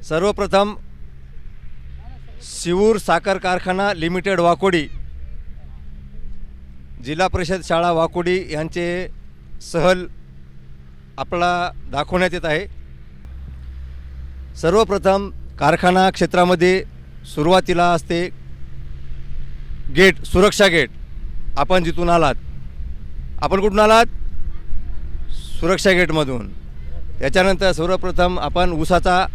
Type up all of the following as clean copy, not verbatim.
सर्वप्रथम शिवूर साखर कारखाना लिमिटेड वाकोडी, जिल्हा परिषद शाळा वाकोडी यांचे सहल आपल्याला दाखवण्यात येत आहे। सर्वप्रथम कारखाना क्षेत्रामध्ये सुरुवातीला असते गेट, सुरक्षा गेट। आपण जिथून आलात, आपण कुठून आलात? सुरक्षा गेटमधून। त्याच्यानंतर सर्वप्रथम आपण ऊसाचा,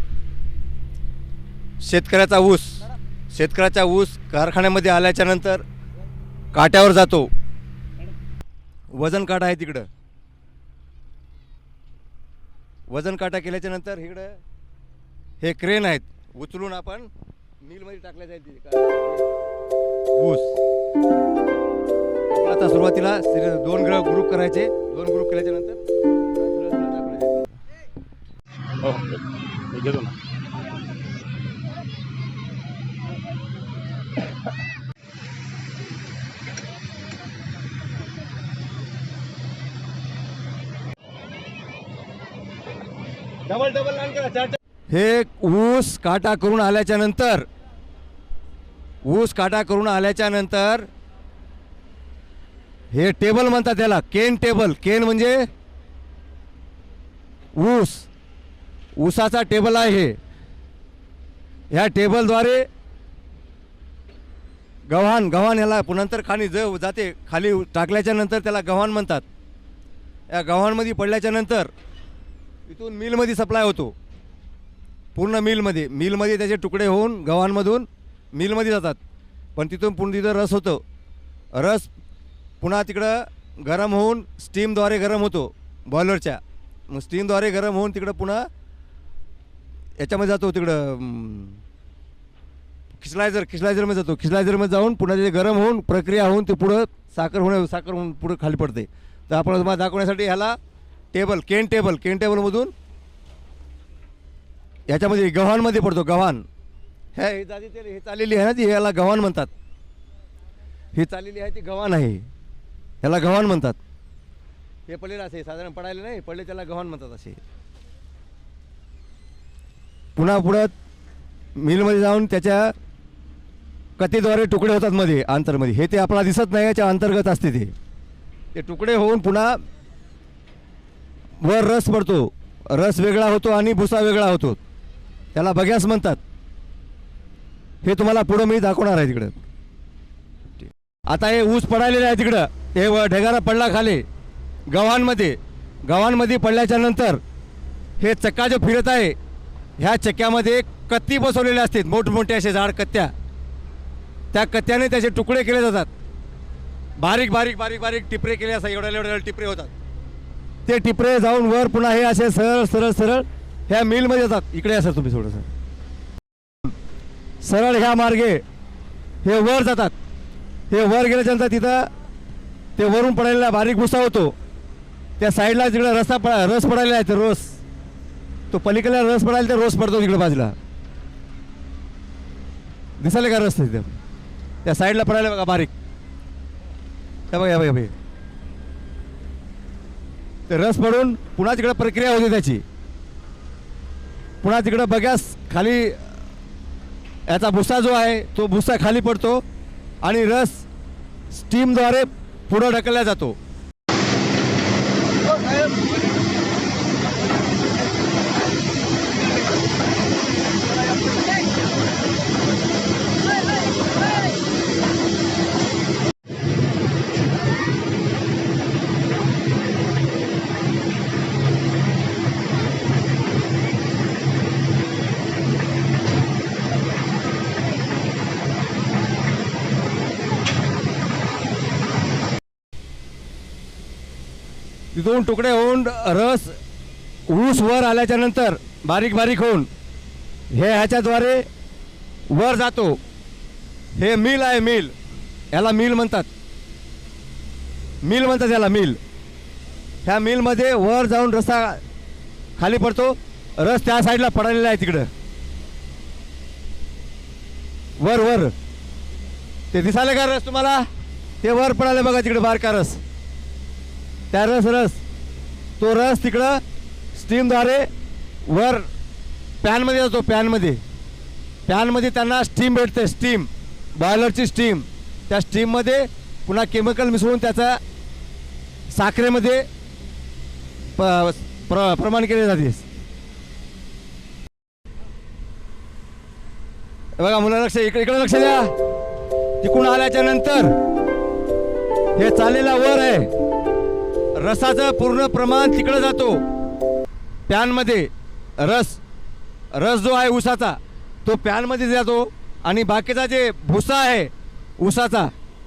शेतकऱ्याचा ऊस कारखान्यामध्ये आल्याच्या नंतर काट्यावर जातो। वजन काटा आहे तिकडं, वजन काटा केल्याच्या नंतर इकडं हे क्रेन आहेत, उचलून आपण मिलमध्ये टाकल्या जाईल ऊस। आता सुरुवातीला 2 ग्रुप करायचे, 2 ग्रुप केल्याच्या नंतर घेतो ना। हे ऊस काटा करून आल्याच्या नंतर हे टेबल म्हणतात त्याला, केन टेबल। केन म्हणजे ऊसाचा टेबल आहे हे। ह्या टेबलद्वारे गव्हाण याला नंतर खाली जाते, खाली टाकल्याच्या नंतर त्याला गव्हाण म्हणतात। या गव्हाणमध्ये पडल्याच्या नंतर इथून मिलमध्ये सप्लाय होतो, पूर्ण मिलमध्ये त्याचे तुकडे होऊन गव्हाणमधून मिलमध्ये जातात। पण तिथून तिथं रस होतो, रस पुन्हा तिकडं गरम होऊन स्टीमद्वारे गरम होतो बॉयलरच्या। मग स्टीमद्वारे गरम होऊन तिकडं पुन्हा याच्यामध्ये जातो, तिकडं खिसलायझरमध्ये जातो। खिसलायझरमध्ये जाऊन पुन्हा ते गरम होऊन प्रक्रिया होऊन ते पुढं साखर होऊन पुढं खाली पडते। तर आपण तुम्हाला दाखवण्यासाठी ह्याला केन टेबलमधून याच्यामध्ये गव्हाणमध्ये पडतो। गव्हाण हे चाललेली आहे ना ती, याला गव्हाण म्हणतात। ही चाललेली आहे ती गव्हाण आहे, याला गव्हाण म्हणतात। हे पडलेलं असे साधारण पडायला नाही पडले, त्याला गव्हाण म्हणतात असे। पुन्हा पुढं मिलमध्ये जाऊन त्याच्या कथेद्वारे तुकडे होतात मध्ये आंतरमध्ये, हे ते आपल्याला दिसत नाही, याच्या अंतर्गत असते ते तुकडे होऊन पुन्हा वर रस पडतो। रस वेगळा होतो आणि भुसा वेगळा होतो, त्याला बग्यास म्हणतात। हे तुम्हाला पुढं मी दाखवणार आहे तिकडं। आता हे ऊस पडायलेलं आहे तिकडं, हे ढेगारा पडला खाली गव्हाणमध्ये पडल्याच्या नंतर हे चक्का जो फिरत आहे, ह्या चक्क्यामध्ये कत्ती बसवलेले असतात, मोठमोठे असे जाड कत्त्या। त्या कत्त्याने त्याचे तुकडे केले जातात, बारीक टिपरे केले असतात, एवढ्या टिपरे होतात। ते टिपरे जाऊन वर पुन्हा हे असे सरळ ह्या मिलमध्ये जातात। इकडे असं तुम्ही थोडंसं सरळ ह्या मार्गे हे वर जातात। हे वर गेल्याच्यानंतर तिथं ते वरून पडायला बारीक भुसा होतो, त्या साईडला तिकडे रस पडायला आहे, ते रोस तो पलीकडला रस पडायला, ते रोस पडतो तिकडे बाजूला, दिसायला का रस तिथे त्या साईडला पडायला बघा बारीक, बघा ते रस पडून पुन्हा तिकडे प्रक्रिया होते त्याची। पुन्हा तिकडं बघ्यास खाली याचा भुसा जो आहे तो भुसा खाली पडतो आणि रस स्टीमद्वारे पुढं ढकलला जातो। तिथून तुकडे होऊन रस ऊस वर आल्याच्या नंतर बारीक होऊन हे ह्याच्याद्वारे वर जातो। हे मिल आहे, याला मिल म्हणतात याला मिल। ह्या मिलमध्ये वर जाऊन रस्सा खाली पडतो, रस त्या साईडला पडलेला आहे तिकडं वर ते दिसायला का रस तुम्हाला? ते वर पडायला बघा तिकडे बारका रस, त्या रस तो रस तिकडं स्टीमद्वारे वर पॅनमध्ये जातो. पॅनमध्ये त्यांना स्टीम भेटते, स्टीम बॉयलरची स्टीम. त्या स्टीममध्ये पुन्हा केमिकल मिसळून त्याचा साखरेमध्ये प्रमाण केले जाते. बघा मुलं, इकडे लक्ष द्या. तिकडून आल्याच्या नंतर हे चाललेला वर आहे, रसाचं पूर्ण प्रमाण तिकडे जातो पॅनमध्ये. रस जो आहे ऊसाचा तो पॅनमध्ये जातो आणि बाकीचा जे भुसा आहे ऊसाचा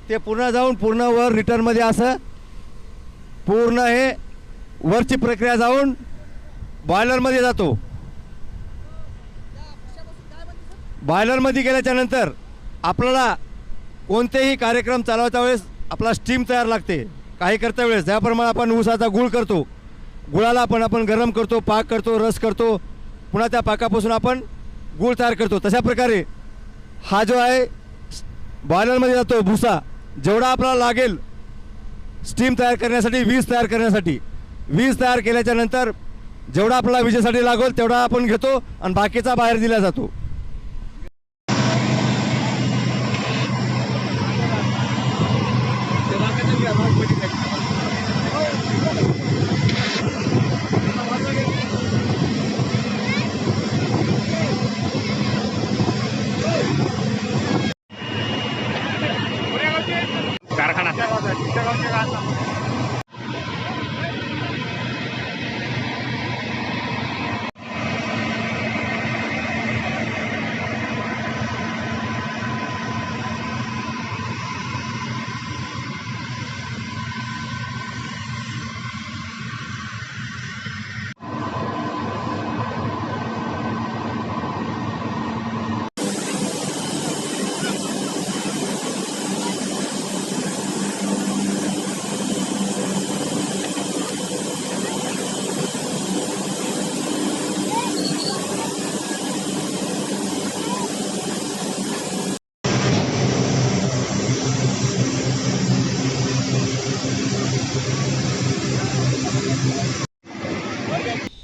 ते पूर्ण जाऊन पूर्ण वर रिटर्नमध्ये असं पूर्ण हे वरची प्रक्रिया जाऊन बॉयलरमध्ये जातो. बॉयलरमध्ये गेल्याच्या नंतर आपल्याला कोणतेही कार्यक्रम चालवता वेळेस आपला स्टीम तयार लागते. काही करता वेळेस ज्याप्रमाणे आपण ऊसाचा गुळ करतो, गुळाला आपण गरम करतो, पाक करतो, रस करतो, पुन्हा त्या पाकापासून आपण गुळ तयार करतो. तशा प्रकारे हा जो आहे बॉयलरमध्ये जातो भुसा. जेवढा आपल्याला लागेल स्टीम तयार करण्यासाठी, वीज तयार केल्याच्या नंतर जेवढा आपल्याला विजेसाठी लागेल तेवढा आपण घेतो आणि बाकीचा बाहेर दिला जातो. कारखाना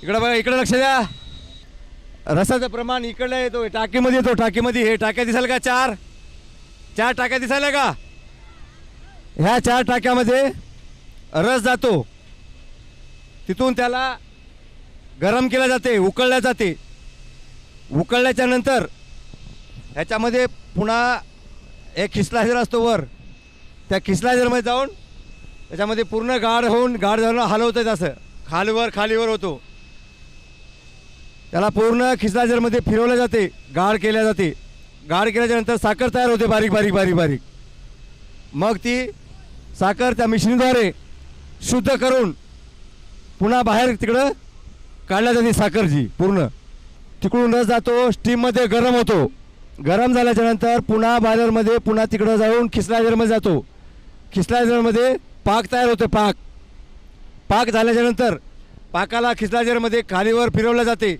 इकडे बघा, इकडे लक्ष द्या. रसाचं प्रमाण इकडलं येतो, टाकीमध्ये येतो. टाकीमध्ये हे टाक्या दिसायला का? चार टाक्या दिसायला का? ह्या 4 टाक्यामध्ये रस जातो. तिथून त्याला गरम केल्या जाते, उकळल्या जाते. उकळल्याच्या नंतर ह्याच्यामध्ये पुन्हा एक खिसलायझर असतो वर. त्या खिसलायझरमध्ये जाऊन त्याच्यामध्ये पूर्ण गाढ जाऊन हलवतं. असं खालीवर होतो. त्याला पूर्ण खिसलायझरमध्ये फिरवले जाते, गाढ केल्या जाते. गाढ केल्याच्या नंतर साखर तयार होते बारीक. मग ती साखर त्या मशीनद्वारे शुद्ध करून पुन्हा बाहेर तिकडं काढल्या जाते. साखर जी पूर्ण तिकडून रस जातो, स्टीममध्ये गरम होतो. गरम झाल्याच्या नंतर पुन्हा बॉयलरमध्ये पुन्हा तिकडं जाऊन खिसलायझरमध्ये जातो. खिसलायझरमध्ये पाक तयार होतो. पाक झाल्याच्या नंतर पाकाला खिसलायझरमध्ये खालीवर फिरवलं जाते.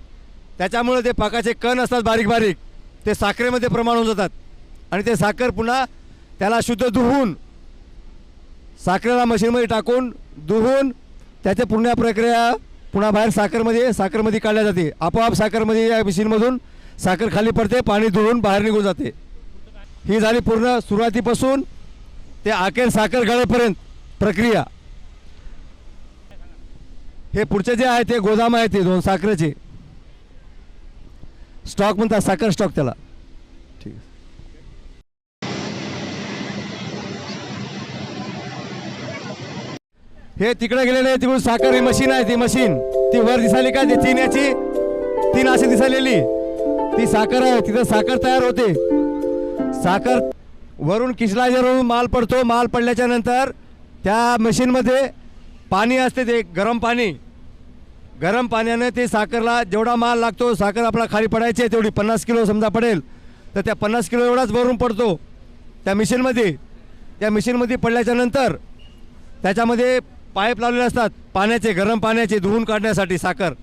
त्याच्यामुळे ते पाकाचे कण असतात बारीक, ते साखरेमध्ये प्रमाण होऊन जातात आणि ते साखर पुन्हा त्याला शुद्ध धुवून साखरेला मशीनमध्ये टाकून धुवून त्याची पुन्हा प्रक्रिया पुन्हा बाहेर साखरमध्ये काढल्या जाते. आपोआप साखरमध्ये या मशीनमधून साखर खाली पडते, पाणी धुवून बाहेर निघून जाते. ही झाली पूर्ण सुरुवातीपासून ते अखेर साखर गळेपर्यंत प्रक्रिया. हे पुढचे जे आहे ते गोदाम आहे, ते 2 साखरेचे स्टॉक म्हणतात, साखर स्टॉक त्याला. ठीक आहे. हे तिकडे गेलेले तिकडून साखर ही मशीन आहे. ती वर दिसाली का? ती 3 अशी दिसालेली ती साखर आहे. तिथं साखर तयार होते. साखर वरून खिसलायझरवरून माल पडतो. माल पडल्याच्या नंतर त्या मशीनमध्ये पाणी असते, ते गरम पाण्याने ते साखरला जेवढा माल लागतो, साखर आपला खाली पडायची तेवढी 50 किलो समजा पडेल तर त्या 50 किलो एवढाच भरून पडतो त्या मशीनमध्ये. त्या मशीनमध्ये पडल्याच्या नंतर त्याच्यामध्ये पाईप लावलेले असतात पाण्याचे, गरम पाण्याचे धुवून काढण्यासाठी साखर.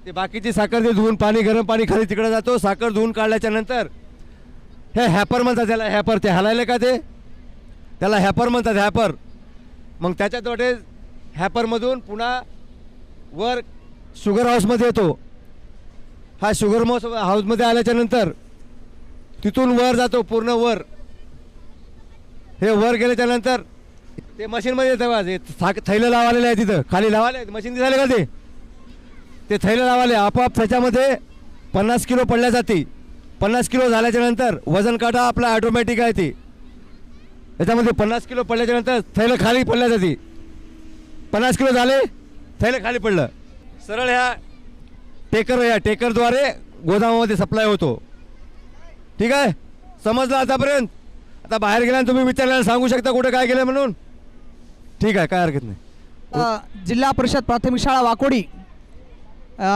ते बाकीची साखर ते धुवून गरम पाणी खाली तिकडे जातो. साखर धुवून काढल्याच्या नंतर हे हॅपर म्हणतात त्याला. हॅपर ते हलायले का ते त्याला हॅपर म्हणतात, हॅपर. मग त्याच्यात वाटे हॅपरमधून पुन्हा वर शुगर हाऊसमध्ये येतो. हा शुगर हाऊसमध्ये आल्याच्यानंतर तिथून वर जातो, पूर्ण वर. हे वर गेल्याच्यानंतर ते मशीनमध्ये तेव्हा थैलं लावालेलं आहे, तिथं खाली लावाले मशीन झाले का ते थैलं लावाले. आपोआप त्याच्यामध्ये 50 किलो पडल्या जाते. 50 किलो झाल्याच्यानंतर वजन काटा आपला ऑटोमॅटिक आहे. ते त्याच्यामध्ये 50 किलो पडल्याच्यानंतर थैलं खाली पडल्या जाते. 50 किलो झाले, थैलं खाली पडलं, सरळ ह्या टेकरद्वारे गोदामामध्ये सप्लाय होतो. ठीक आहे, समजलं आतापर्यंत? आता बाहेर गेल्यानं तुम्ही विचारल्याला सांगू शकता कुठे काय गेलं म्हणून. ठीक आहे, काय हरकत नाही. जिल्हा परिषद प्राथमिक शाळा वाकोडी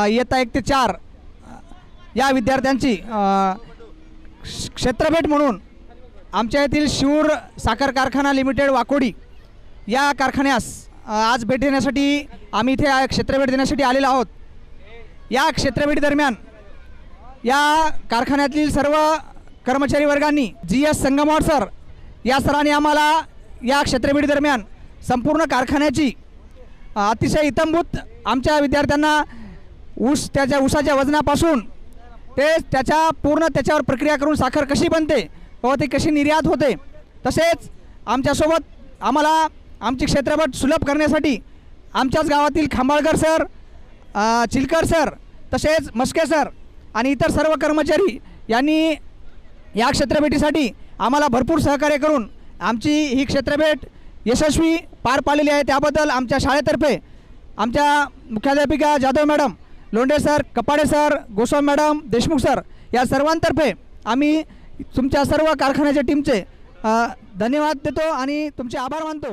इयत्ता 1 ते 4 या विद्यार्थ्यांची क्षेत्रभेट म्हणून आमच्या येथील शिवूर साखर कारखाना लिमिटेड वाकोडी या कारखान्यास आज भेट देण्यासाठी आम्ही इथे क्षेत्रभेट देण्यासाठी आलेलो आहोत. या क्षेत्रभेटीदरम्यान या कारखान्यातील सर्व कर्मचारी वर्गांनी GS संगमवार सर या सरांनी आम्हाला या क्षेत्रभेटीदरम्यान संपूर्ण कारखान्याची अतिशय इत्थंभूत आमच्या विद्यार्थ्यांना त्याच्या ऊसाच्या वजनापासून ते त्याच्यावर प्रक्रिया करून साखर कशी बनते व ती कशी निर्यात होते, तसेच आमच्यासोबत आम्हाला आमची क्षेत्रभेट सुलभ करण्यासाठी आमच्याच गावातील खांबाळकर सर, चिलकर सर, तसेच मस्के सर आणि इतर सर्व कर्मचारी यांनी या क्षेत्रभेटीसाठी आम्हाला भरपूर सहकार्य करून आमची ही क्षेत्रभेट यशस्वी पार पाडलेली आहे. त्याबद्दल आमच्या शाळेतर्फे आमच्या मुख्याध्यापिका Jadhav madam, Londhe sir, Kapade sir, Goswami madam, Deshmukh sir या सर्वांतर्फे आम्ही तुमच्या सर्व कारखान्याच्या टीमचे धन्यवाद देतो आणि तुमचे आभार मानतो.